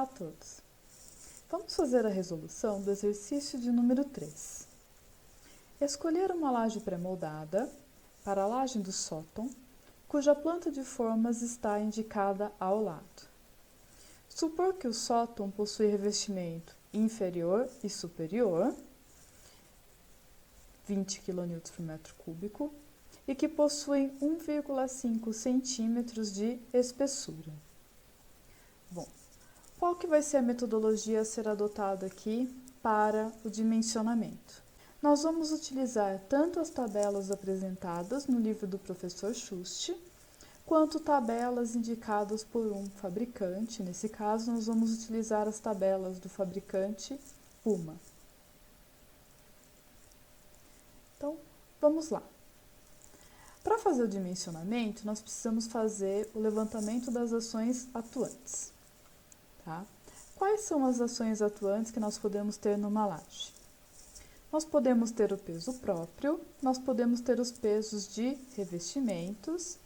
Olá a todos! Vamos fazer a resolução do exercício de número 3. Escolher uma laje pré-moldada para a laje do sótão, cuja planta de formas está indicada ao lado. Supor que o sótão possui revestimento inferior e superior, 20 kN por metro cúbico, e que possuem 1,5 centímetros de espessura. Bom, qual que vai ser a metodologia a ser adotada aqui para o dimensionamento? Nós vamos utilizar tanto as tabelas apresentadas no livro do professor Schuster, quanto tabelas indicadas por um fabricante. Nesse caso, nós vamos utilizar as tabelas do fabricante Puma. Então, vamos lá. Para fazer o dimensionamento, nós precisamos fazer o levantamento das ações atuantes. Tá? Quais são as ações atuantes que nós podemos ter numa laje? Nós podemos ter o peso próprio, nós podemos ter os pesos de revestimentos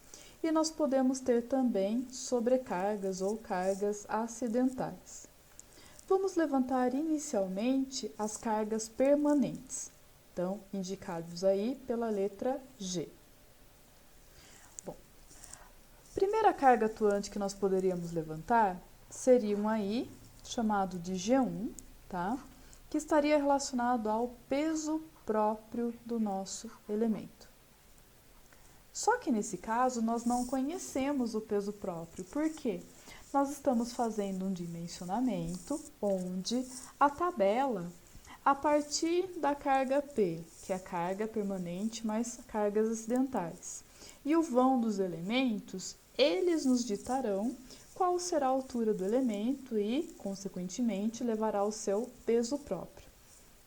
e nós podemos ter também sobrecargas ou cargas acidentais. Vamos levantar inicialmente as cargas permanentes, então indicados aí pela letra G. Bom, primeira carga atuante que nós poderíamos levantar seria um aí, chamado de G1, tá? Que estaria relacionado ao peso próprio do nosso elemento. Só que nesse caso, nós não conhecemos o peso próprio. Por quê? Nós estamos fazendo um dimensionamento onde a tabela, a partir da carga P, que é a carga permanente mais cargas acidentais, e o vão dos elementos, eles nos ditarão qual será a altura do elemento e, consequentemente, levará o seu peso próprio.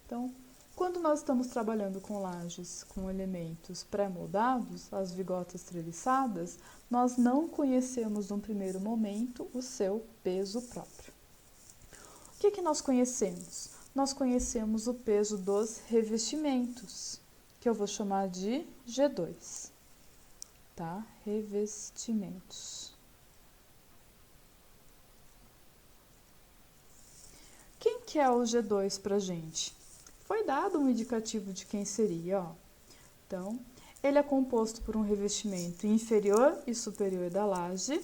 Então, quando nós estamos trabalhando com lajes com elementos pré-moldados, as vigotas treliçadas, nós não conhecemos no primeiro momento o seu peso próprio. O que nós conhecemos? Nós conhecemos o peso dos revestimentos, que eu vou chamar de G2, tá? Revestimentos. Quem que é o G2 para a gente? Foi dado um indicativo de quem seria, ó. Então, ele é composto por um revestimento inferior e superior da laje.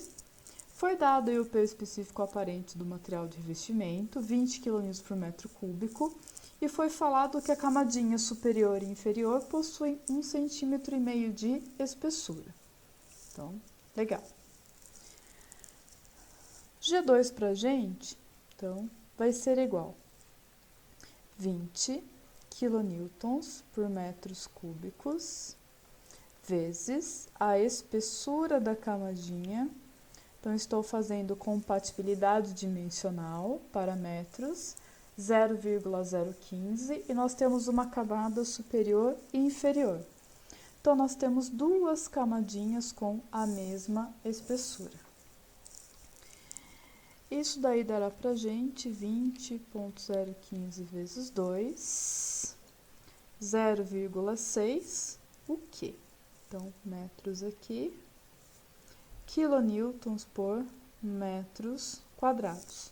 Foi dado aí o peso específico aparente do material de revestimento, 20 kN por metro cúbico, e foi falado que a camadinha superior e inferior possuem 1,5 cm de espessura. Então, legal. G2 para a gente, então, vai ser igual 20 kN por metros cúbicos vezes a espessura da camadinha. Então, estou fazendo compatibilidade dimensional para metros, 0,015, e nós temos uma camada superior e inferior. Então, nós temos duas camadinhas com a mesma espessura. Isso daí dará pra gente 20,015 vezes 2, 0,6, o quê? Então, metros aqui, quilonewtons por metros quadrados.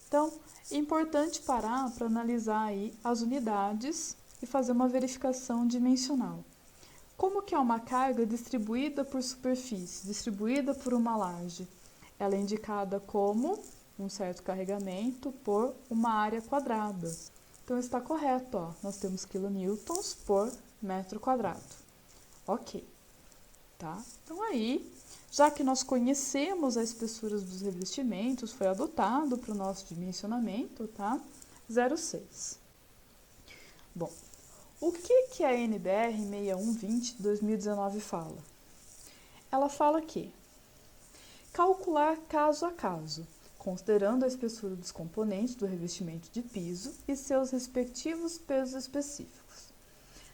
Então, é importante parar para analisar aí as unidades e fazer uma verificação dimensional. Como que é uma carga distribuída por superfície, distribuída por uma laje? Ela é indicada como um certo carregamento por uma área quadrada. Então, está correto, ó. Nós temos quilonewtons por metro quadrado. Ok, tá? Então, aí, já que nós conhecemos as espessuras dos revestimentos, foi adotado para o nosso dimensionamento, tá? 0,6. Bom, o que a NBR 6120 de 2019 fala? Ela fala que calcular caso a caso, considerando a espessura dos componentes do revestimento de piso e seus respectivos pesos específicos.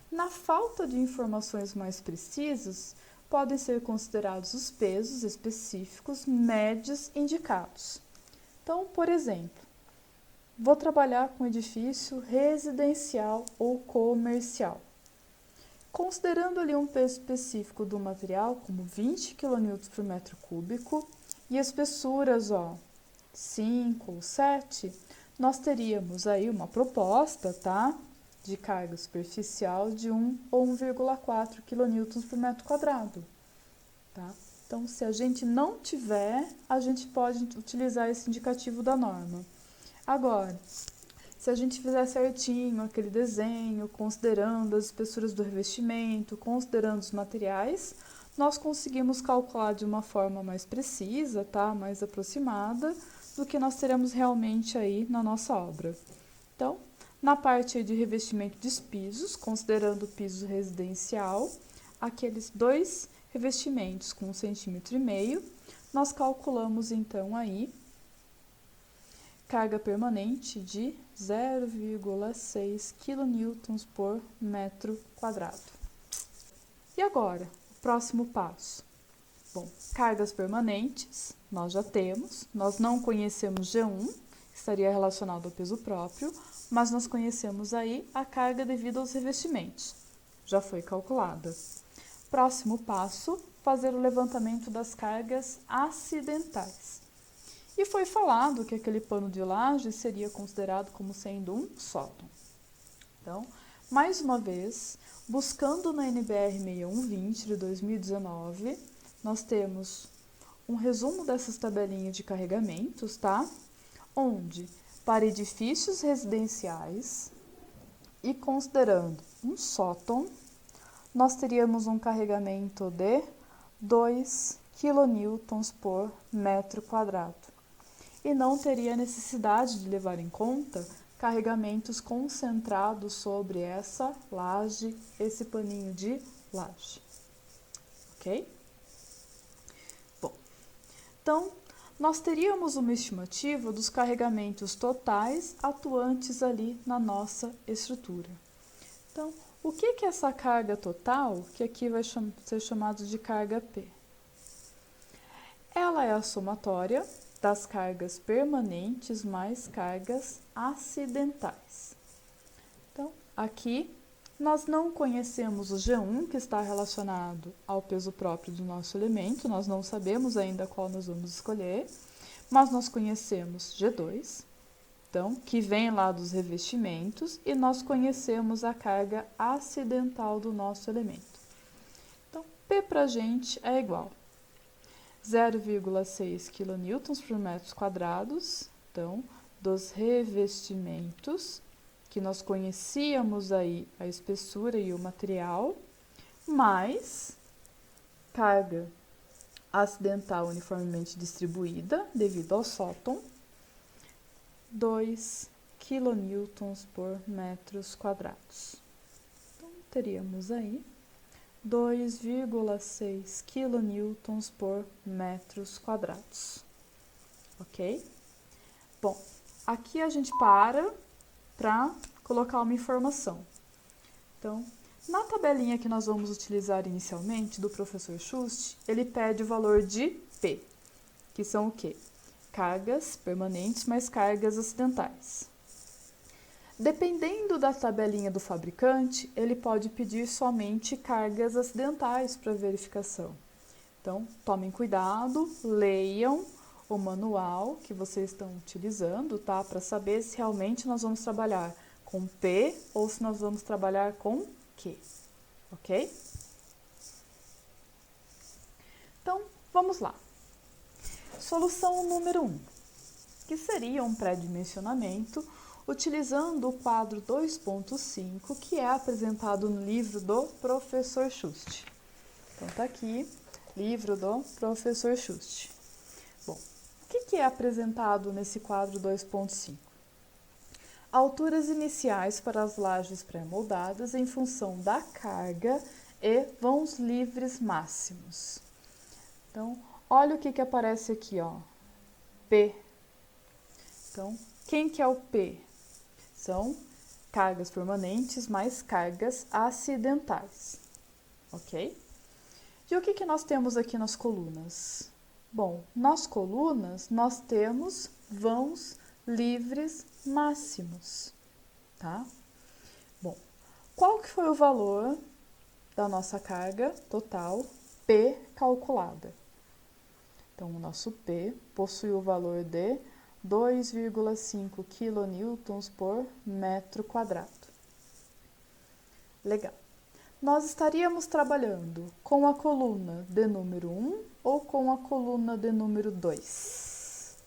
Na falta de informações mais precisas, podem ser considerados os pesos específicos médios indicados. Então, por exemplo, vou trabalhar com edifício residencial ou comercial. Considerando ali um peso específico do material, como 20 kN por metro cúbico, e espessuras, ó, 5 ou 7, nós teríamos aí uma proposta, tá? De carga superficial de 1 ou 1,4 kN por metro quadrado, tá? Então, se a gente não tiver, a gente pode utilizar esse indicativo da norma. Agora, se a gente fizer certinho aquele desenho, considerando as espessuras do revestimento, considerando os materiais, nós conseguimos calcular de uma forma mais precisa, tá? Mais aproximada do que nós teremos realmente aí na nossa obra. Então, na parte aí de revestimento dos pisos, considerando o piso residencial, aqueles 2 revestimentos com 1,5 cm, nós calculamos então aí carga permanente de 0,6 kN por metro quadrado. E agora, o próximo passo? Bom, cargas permanentes, nós já temos, nós não conhecemos G1, que estaria relacionado ao peso próprio, mas nós conhecemos aí a carga devida aos revestimentos, já foi calculada. Próximo passo, fazer o levantamento das cargas acidentais. E foi falado que aquele pano de laje seria considerado como sendo um sótão. Então, mais uma vez, buscando na NBR 6120 de 2019, nós temos um resumo dessas tabelinhas de carregamentos, tá? Onde, para edifícios residenciais e considerando um sótão, nós teríamos um carregamento de 2 kN por metro quadrado. E não teria necessidade de levar em conta carregamentos concentrados sobre essa laje, esse paninho de laje. Ok? Bom, então, nós teríamos uma estimativa dos carregamentos totais atuantes ali na nossa estrutura. Então, o que é essa carga total, que aqui vai ser chamado de carga P? Ela é a somatória das cargas permanentes mais cargas acidentais. Então, aqui nós não conhecemos o G1, que está relacionado ao peso próprio do nosso elemento, nós não sabemos ainda qual nós vamos escolher, mas nós conhecemos G2, então, que vem lá dos revestimentos, e nós conhecemos a carga acidental do nosso elemento. Então, P para a gente é igual 0,6 kN por metros quadrados, então, dos revestimentos, que nós conhecíamos aí a espessura e o material, mais carga acidental uniformemente distribuída, devido ao sótão, 2 kN por metros quadrados. Então, teríamos aí 2,6 kN por metros quadrados, ok? Bom, aqui a gente para colocar uma informação. Então, na tabelinha que nós vamos utilizar inicialmente, do professor Schust, ele pede o valor de P, que são o quê? Cargas permanentes mais cargas acidentais. Dependendo da tabelinha do fabricante, ele pode pedir somente cargas acidentais para verificação. Então, tomem cuidado, leiam o manual que vocês estão utilizando, tá? Para saber se realmente nós vamos trabalhar com P ou se nós vamos trabalhar com Q, ok? Então, vamos lá. Solução número 1, que seria um pré-dimensionamento utilizando o quadro 2.5, que é apresentado no livro do professor Schust. Então, tá aqui, livro do professor Schust. Bom, o que é apresentado nesse quadro 2.5? Alturas iniciais para as lajes pré-moldadas em função da carga e vãos livres máximos. Então, olha o que aparece aqui, ó, P. Então, quem que é o P? São cargas permanentes mais cargas acidentais, ok? E o que nós temos aqui nas colunas? Bom, nas colunas nós temos vãos livres máximos, tá? Bom, qual que foi o valor da nossa carga total P calculada? Então, o nosso P possui o valor de 2,5 kN por metro quadrado. Legal. Nós estaríamos trabalhando com a coluna de número 1 ou com a coluna de número 2?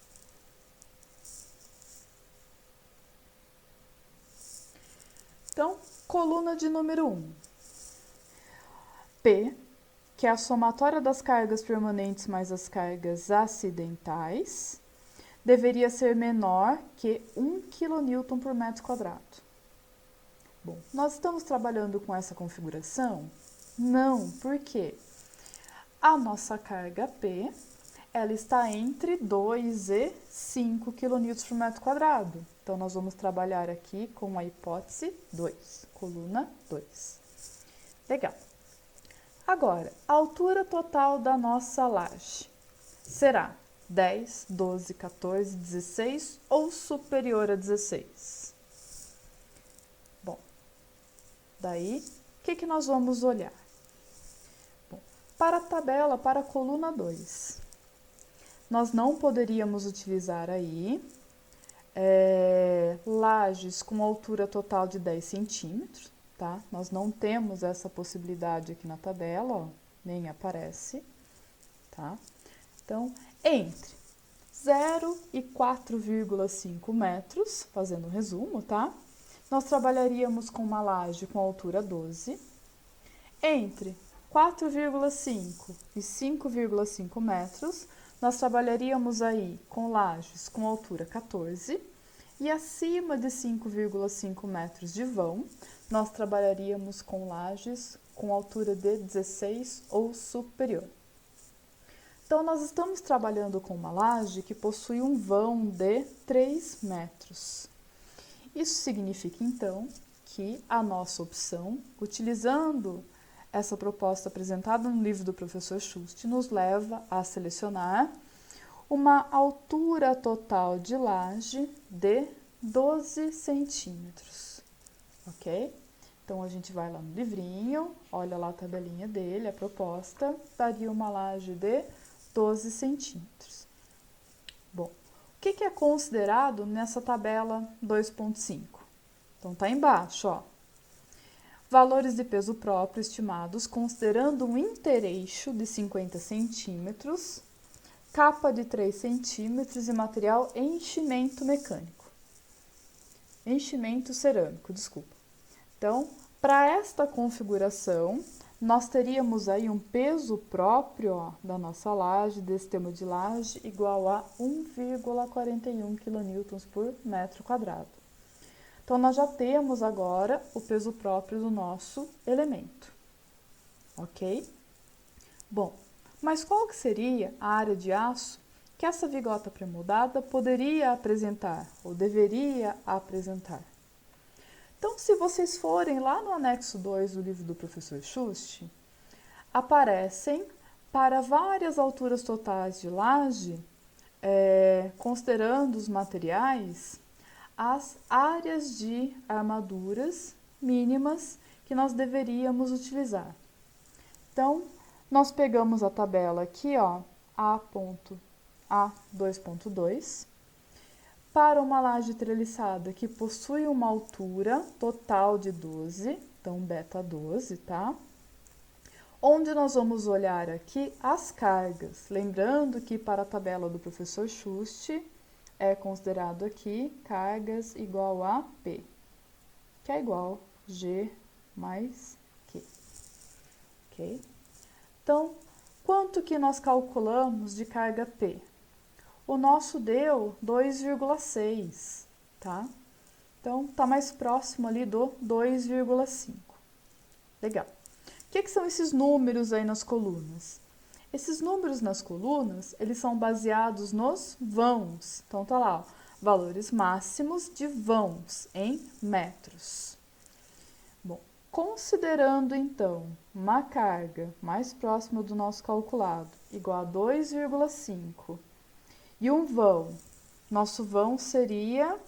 Então, coluna de número 1. P, que é a somatória das cargas permanentes mais as cargas acidentais, deveria ser menor que 1 kN por metro quadrado. Bom, nós estamos trabalhando com essa configuração? Não, por quê? A nossa carga P, ela está entre 2 e 5 kN por metro quadrado. Então, nós vamos trabalhar aqui com a hipótese 2, coluna 2. Legal. Agora, a altura total da nossa laje será 10, 12, 14, 16 ou superior a 16? Bom, daí, o que nós vamos olhar? Bom, para a tabela, para a coluna 2, nós não poderíamos utilizar aí lajes com altura total de 10 centímetros, tá? Nós não temos essa possibilidade aqui na tabela, ó, nem aparece, tá? Então, entre 0 e 4,5 metros, fazendo um resumo, tá? Nós trabalharíamos com uma laje com altura 12. Entre 4,5 e 5,5 metros, nós trabalharíamos aí com lajes com altura 14. E acima de 5,5 metros de vão, nós trabalharíamos com lajes com altura de 16 ou superior. Então, nós estamos trabalhando com uma laje que possui um vão de 3 metros. Isso significa, então, que a nossa opção, utilizando essa proposta apresentada no livro do professor Schust, nos leva a selecionar uma altura total de laje de 12 centímetros, ok? Então, a gente vai lá no livrinho, olha lá a tabelinha dele, a proposta, daria uma laje de 12 centímetros. Bom, o que é considerado nessa tabela 2.5? Então, tá embaixo, ó. Valores de peso próprio estimados considerando um intereixo de 50 centímetros, capa de 3 centímetros e material enchimento mecânico. Enchimento cerâmico, desculpa. Então, para esta configuração, nós teríamos aí um peso próprio, ó, da nossa laje, desse tema de laje, igual a 1,41 kN por metro quadrado. Então, nós já temos agora o peso próprio do nosso elemento, ok? Bom, mas qual que seria a área de aço que essa vigota pré-moldada poderia apresentar, ou deveria apresentar? Então, se vocês forem lá no anexo 2 do livro do professor Schust, aparecem para várias alturas totais de laje, considerando os materiais, as áreas de armaduras mínimas que nós deveríamos utilizar. Então, nós pegamos a tabela aqui, ó, A.A2.2, para uma laje treliçada que possui uma altura total de 12, então beta 12, tá? Onde nós vamos olhar aqui as cargas, lembrando que para a tabela do professor Schust, é considerado aqui cargas igual a P, que é igual G mais Q, ok? Então, quanto que nós calculamos de carga P? O nosso deu 2,6, tá? Então, tá mais próximo ali do 2,5. Legal. O que são esses números aí nas colunas? Esses números nas colunas, eles são baseados nos vãos. Então, tá lá, ó, valores máximos de vãos em metros. Bom, considerando, então, uma carga mais próxima do nosso calculado, igual a 2,5, e um vão, nosso vão seria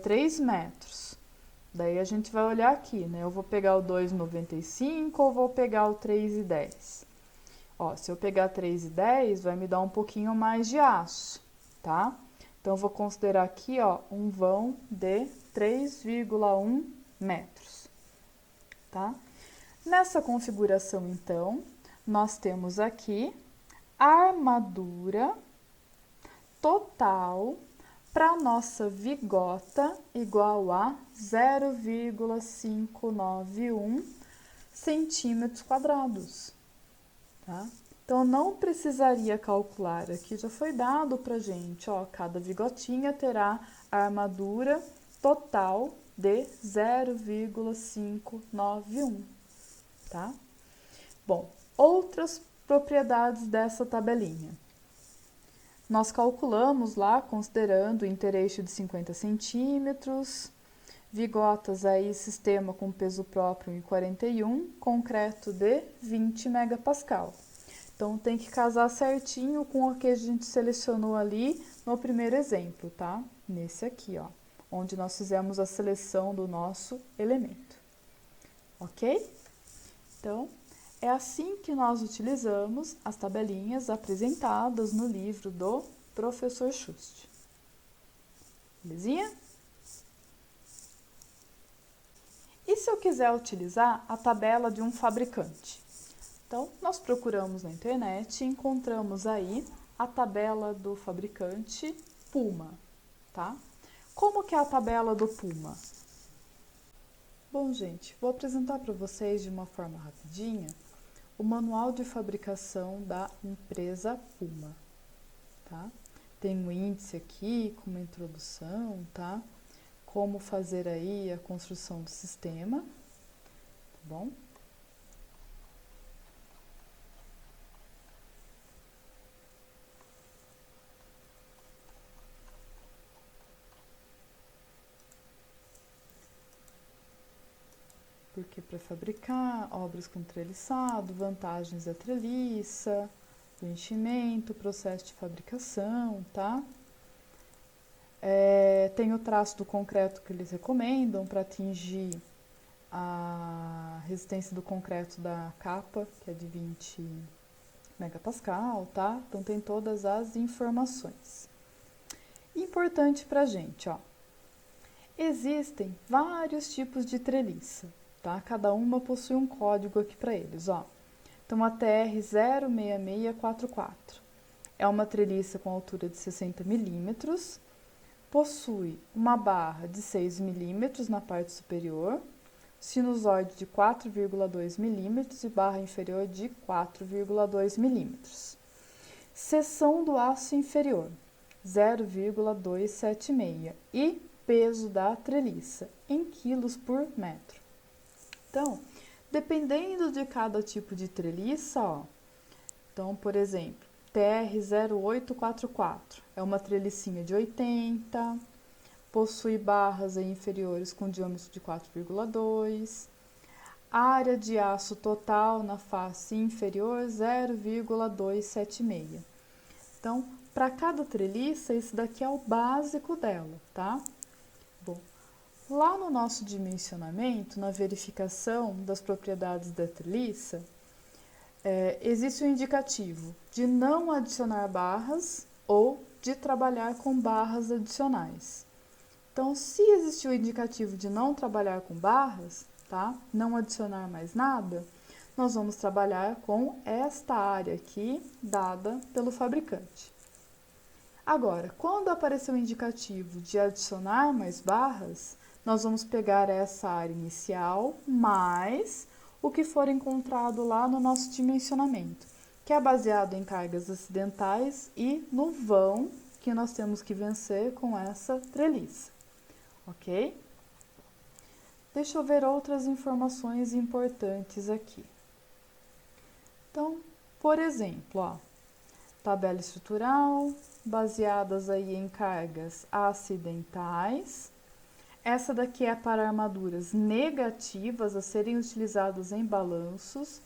3 metros. Daí, a gente vai olhar aqui, né? Eu vou pegar o 2,95 ou vou pegar o 3,10? Ó, se eu pegar 3,10, vai me dar um pouquinho mais de aço, tá? Então, eu vou considerar aqui, ó, um vão de 3,1 metros, tá? Nessa configuração, então, nós temos aqui a armadura total para nossa vigota igual a 0,591 centímetros quadrados, tá? Então, não precisaria calcular, aqui já foi dado para gente, ó, cada vigotinha terá a armadura total de 0,591, tá? Bom, outras propriedades dessa tabelinha. Nós calculamos lá, considerando intereixo de 50 centímetros, vigotas aí, sistema com peso próprio 1,41, concreto de 20 megapascal. Então, tem que casar certinho com o que a gente selecionou ali no primeiro exemplo, tá? Nesse aqui, ó, onde nós fizemos a seleção do nosso elemento. Ok? Então, é assim que nós utilizamos as tabelinhas apresentadas no livro do professor Schust. Belezinha? E se eu quiser utilizar a tabela de um fabricante? Então, nós procuramos na internet e encontramos aí a tabela do fabricante Puma, tá? Como que é a tabela do Puma? Bom, gente, vou apresentar para vocês de uma forma rapidinha o manual de fabricação da empresa Puma, tá? Tem um índice aqui com uma introdução, tá? Como fazer aí a construção do sistema, tá bom? Porque para fabricar, obras com treliçado, vantagens da treliça, o enchimento, processo de fabricação, tá? Tem o traço do concreto que eles recomendam para atingir a resistência do concreto da capa, que é de 20 megapascal, tá? Então, tem todas as informações. Importante pra gente, ó. Existem vários tipos de treliça, tá? Cada uma possui um código aqui para eles, ó. Então, a TR 06644 é uma treliça com altura de 60 milímetros, possui uma barra de 6 milímetros na parte superior, sinusoide de 4,2 milímetros e barra inferior de 4,2 milímetros. Seção do aço inferior, 0,276 e peso da treliça, em quilos por metro. Então, dependendo de cada tipo de treliça, ó, então, por exemplo, TR 0844 é uma trelicinha de 80, possui barras inferiores com diâmetro de 4,2, área de aço total na face inferior 0,276. Então, para cada treliça, esse daqui é o básico dela, tá? Bom, lá no nosso dimensionamento, na verificação das propriedades da treliça, existe um indicativo de não adicionar barras ou de trabalhar com barras adicionais. Então, se existir o indicativo de não trabalhar com barras, tá? Não adicionar mais nada, nós vamos trabalhar com esta área aqui, dada pelo fabricante. Agora, quando aparecer o indicativo de adicionar mais barras, nós vamos pegar essa área inicial mais o que for encontrado lá no nosso dimensionamento, que é baseado em cargas acidentais e no vão que nós temos que vencer com essa treliça, ok? Deixa eu ver outras informações importantes aqui. Então, por exemplo, ó, tabela estrutural, baseadas aí em cargas acidentais. Essa daqui é para armaduras negativas a serem utilizadas em balanços.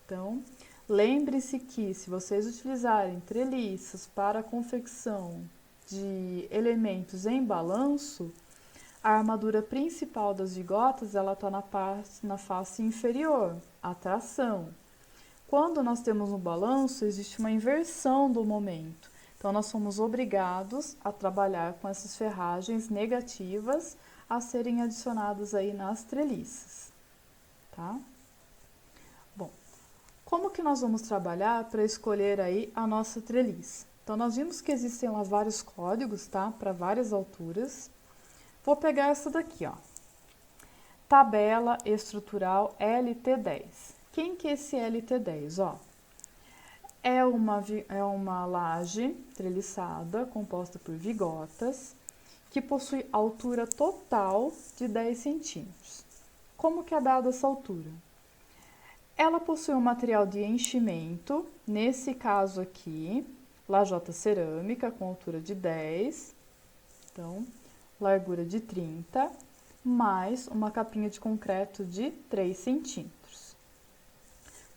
Então, lembre-se que se vocês utilizarem treliças para a confecção de elementos em balanço, a armadura principal das vigotas ela está na face inferior, a tração. Quando nós temos um balanço, existe uma inversão do momento. Então, nós somos obrigados a trabalhar com essas ferragens negativas a serem adicionadas aí nas treliças, tá? Bom, como que nós vamos trabalhar para escolher aí a nossa treliça? Então, nós vimos que existem lá vários códigos, tá? Para várias alturas. Vou pegar essa daqui, ó. Tabela estrutural LT10. Quem que é esse LT10, ó? É uma laje treliçada composta por vigotas que possui altura total de 10 centímetros. Como que é dada essa altura? Ela possui um material de enchimento, nesse caso aqui, lajota cerâmica com altura de 10, então, largura de 30, mais uma capinha de concreto de 3 centímetros.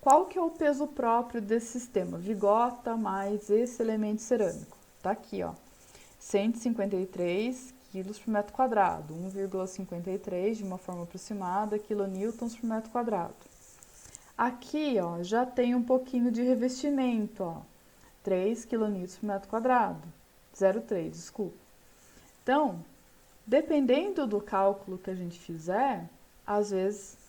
Qual que é o peso próprio desse sistema? Vigota mais esse elemento cerâmico. Tá aqui, ó, 153 quilos por metro quadrado, 1,53 de uma forma aproximada, quilonewtons por metro quadrado. Aqui, ó, já tem um pouquinho de revestimento, ó, 3 quilonewtons por metro quadrado, 0,3, desculpa. Então, dependendo do cálculo que a gente fizer, às vezes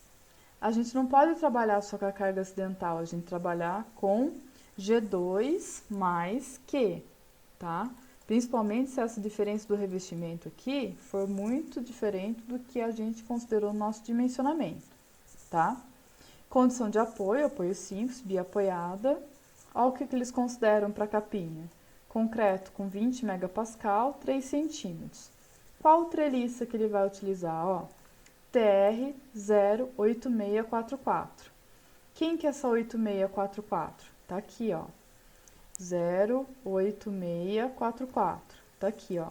a gente não pode trabalhar só com a carga acidental, a gente trabalhar com G2 mais Q, tá? Principalmente se essa diferença do revestimento aqui for muito diferente do que a gente considerou no nosso dimensionamento, tá? Condição de apoio, apoio simples, biapoiada. Olha o que eles consideram para a capinha. Concreto com 20 megapascal, 3 centímetros. Qual treliça que ele vai utilizar? Ó, TR 08644. Quem que é essa 8644? Tá aqui, ó. 08644. Tá aqui, ó.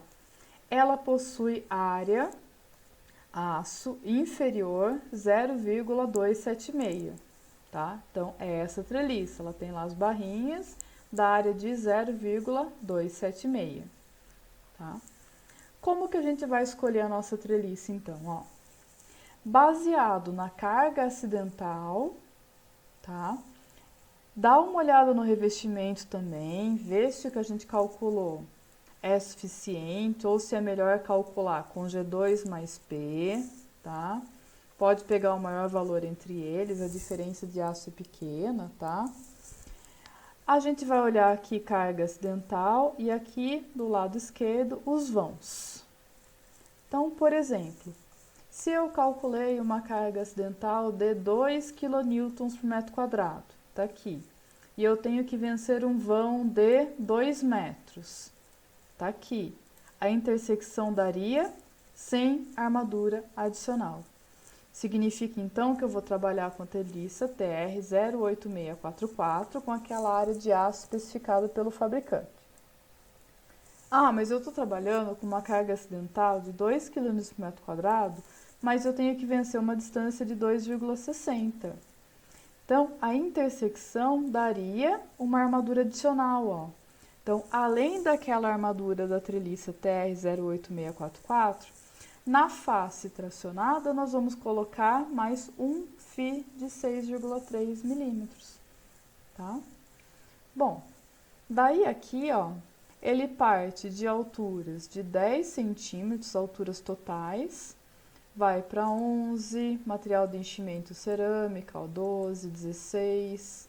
Ela possui área aço inferior 0,276, tá? Então, é essa treliça, ela tem lá as barrinhas da área de 0,276, tá? Como que a gente vai escolher a nossa treliça, então, ó? Baseado na carga acidental, tá? Dá uma olhada no revestimento também, vê se o que a gente calculou é suficiente ou se é melhor calcular com G2 mais P, tá? Pode pegar o maior valor entre eles, a diferença de aço é pequena, tá? A gente vai olhar aqui carga acidental e aqui do lado esquerdo os vãos. Então, por exemplo, se eu calculei uma carga acidental de 2 kN por metro quadrado, tá aqui, e eu tenho que vencer um vão de 2 metros, tá aqui. A intersecção daria 100 armadura adicional. Significa, então, que eu vou trabalhar com a treliça TR 08644 com aquela área de aço especificada pelo fabricante. Ah, mas eu estou trabalhando com uma carga acidental de 2 kN por metro quadrado, mas eu tenho que vencer uma distância de 2,60. Então, a intersecção daria uma armadura adicional, ó. Então, além daquela armadura da treliça TR 08644, na face tracionada nós vamos colocar mais um FI de 6,3 milímetros, tá? Bom, daí aqui, ó, ele parte de alturas de 10 centímetros, alturas totais, vai para 11, material de enchimento cerâmica, ó, 12, 16,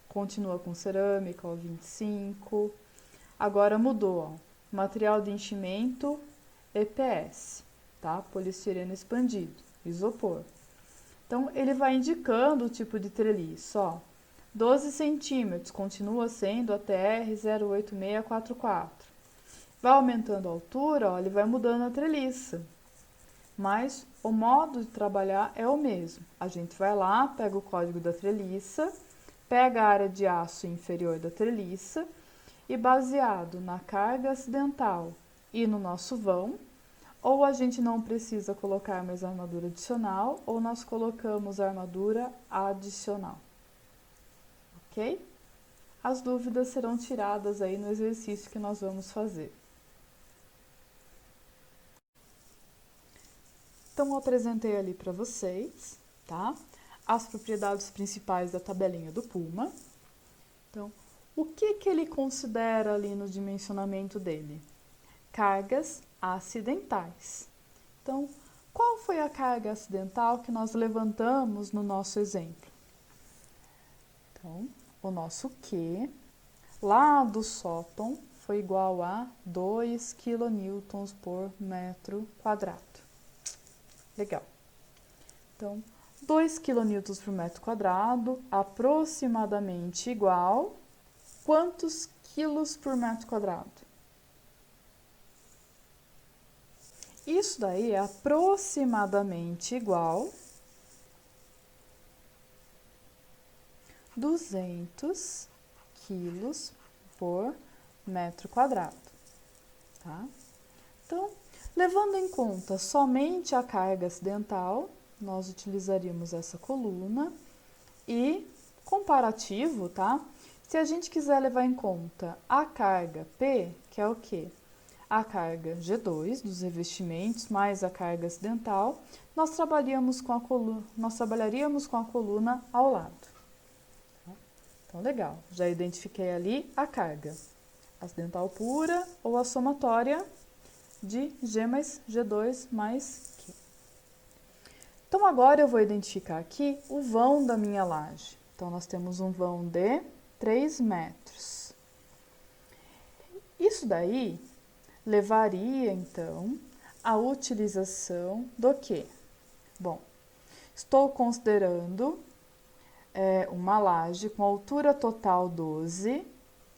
continua com cerâmica, ó, 25. Agora mudou, ó, material de enchimento EPS, tá? Polistireno expandido, isopor. Então, ele vai indicando o tipo de treliça, ó. 12 centímetros, continua sendo a TR 08644. Vai aumentando a altura, ó, ele vai mudando a treliça. Mas o modo de trabalhar é o mesmo. A gente vai lá, pega o código da treliça, pega a área de aço inferior da treliça e baseado na carga acidental e no nosso vão, ou a gente não precisa colocar mais armadura adicional, ou nós colocamos armadura adicional. Ok? As dúvidas serão tiradas aí no exercício que nós vamos fazer. Então, eu apresentei ali para vocês, tá? As propriedades principais da tabelinha do Puma. Então, o que ele considera ali no dimensionamento dele? Cargas acidentais. Então, qual foi a carga acidental que nós levantamos no nosso exemplo? Então, o nosso Q lá do sótão foi igual a 2 kN por metro quadrado. Legal. Então, 2 kN por metro quadrado, aproximadamente igual quantos quilos por metro quadrado? Isso daí é aproximadamente igual 200 quilos por metro quadrado, tá? Então, levando em conta somente a carga acidental, nós utilizaríamos essa coluna e comparativo, tá? Se a gente quiser levar em conta a carga P, que é o quê? A carga G2 dos revestimentos mais a carga acidental, nós trabalharíamos com a coluna ao lado. Então, legal, já identifiquei ali a carga acidental pura ou a somatória de G mais G2 mais Q. Então, agora eu vou identificar aqui o vão da minha laje. Então, nós temos um vão de 3 metros. Isso daí levaria, então, à utilização do quê? Bom, estou considerando uma laje com altura total 12.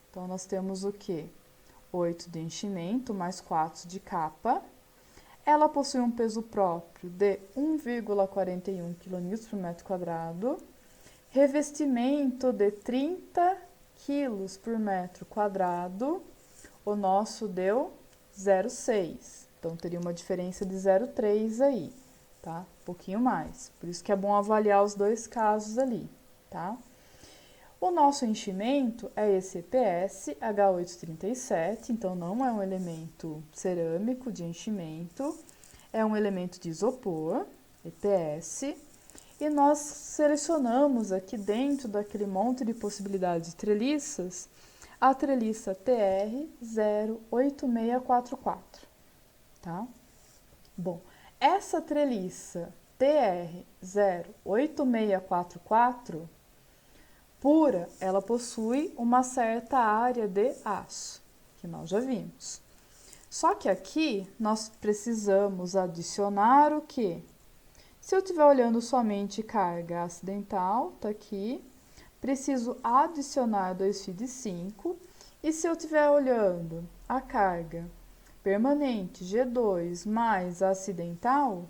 Então, nós temos o quê? 8 de enchimento mais 4 de capa. Ela possui um peso próprio de 1,41 kN por metro quadrado. Revestimento de 30 kg por metro quadrado. O nosso deu 0,6. Então, teria uma diferença de 0,3 aí, tá? Um pouquinho mais. Por isso que é bom avaliar os dois casos ali, tá? O nosso enchimento é esse EPS H837, então não é um elemento cerâmico de enchimento, é um elemento de isopor, EPS, e nós selecionamos aqui dentro daquele monte de possibilidades de treliças, a treliça TR08644, tá? Bom, essa treliça TR08644 pura, ela possui uma certa área de aço, que nós já vimos. Só que aqui nós precisamos adicionar o quê? Se eu estiver olhando somente carga acidental, tá aqui, preciso adicionar 2φ de 5. E se eu estiver olhando a carga permanente G2 mais a acidental,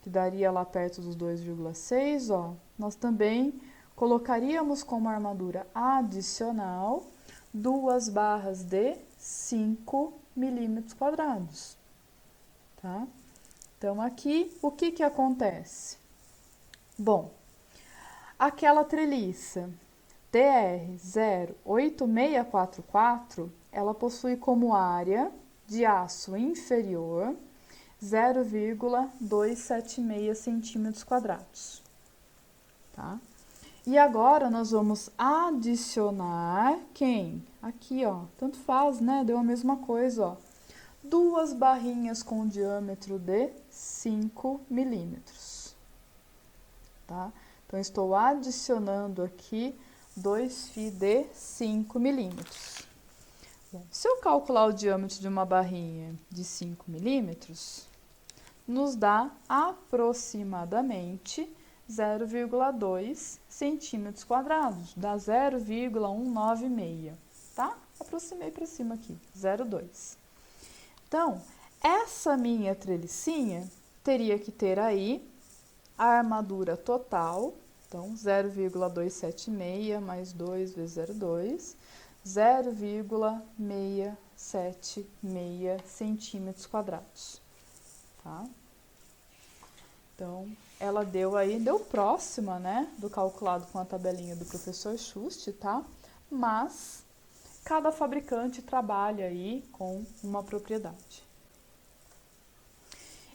que daria lá perto dos 2,6, ó, nós também colocaríamos como armadura adicional 2 barras de 5 milímetros quadrados, tá? Então, aqui, o que acontece? Bom, aquela treliça TR08644, ela possui como área de aço inferior 0,276 centímetros quadrados, tá? E agora, nós vamos adicionar quem? Aqui, ó, tanto faz, né? Deu a mesma coisa, ó. 2 barrinhas com diâmetro de 5 milímetros, tá? Então, estou adicionando aqui 2φ de 5 milímetros. Bom, se eu calcular o diâmetro de uma barrinha de 5 milímetros, nos dá aproximadamente 0,2 centímetros quadrados, dá 0,196, tá? Aproximei para cima aqui, 0,2. Então, essa minha trelicinha teria que ter aí a armadura total, então 0,276 mais 2 vezes 0,2, 0,676 centímetros quadrados, tá? Então, ela deu próxima, né, do calculado com a tabelinha do professor Schuster, tá? Mas cada fabricante trabalha aí com uma propriedade.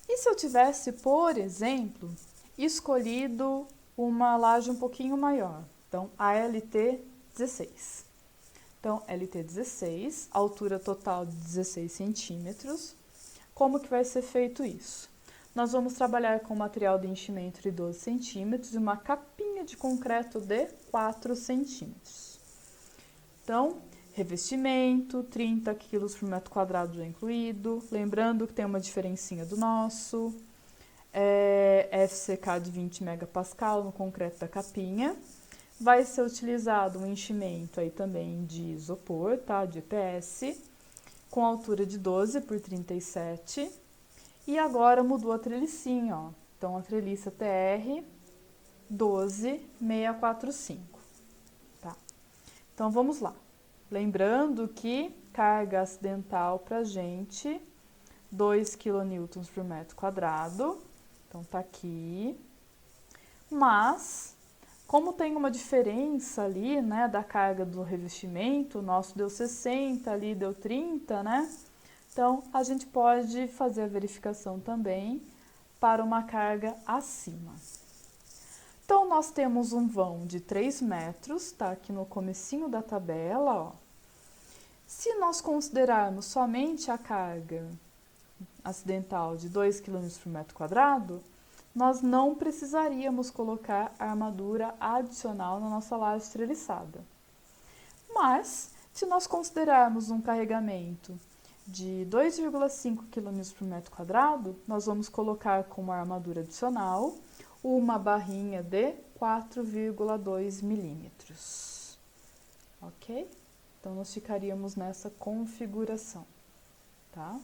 E se eu tivesse, por exemplo, escolhido uma laje um pouquinho maior, então ALT 16. Então, LT16, altura total de 16 centímetros. Como que vai ser feito isso? Nós vamos trabalhar com material de enchimento de 12 centímetros e uma capinha de concreto de 4 centímetros. Então, revestimento, 30 kg por metro quadrado já incluído. Lembrando que tem uma diferencinha do nosso. FCK de 20 megapascal no concreto da capinha. Vai ser utilizado um enchimento aí também de isopor, tá? De EPS, com altura de 12 por 37. E agora mudou a trelicinha, ó. Então, a treliça TR 12645, tá? Então, vamos lá. Lembrando que carga acidental pra gente, 2 kN por metro quadrado. Então, tá aqui. Mas, como tem uma diferença ali, né, da carga do revestimento, o nosso deu 60, ali deu 30, né? Então, a gente pode fazer a verificação também para uma carga acima. Então, nós temos um vão de 3 metros, tá aqui no comecinho da tabela, ó. Se nós considerarmos somente a carga acidental de 2 kN por metro quadrado, nós não precisaríamos colocar armadura adicional na nossa laje treliçada. Mas, se nós considerarmos um carregamento de 2,5 kN por metro quadrado, nós vamos colocar como armadura adicional uma barrinha de 4,2 milímetros. Ok? Então, nós ficaríamos nessa configuração, tá?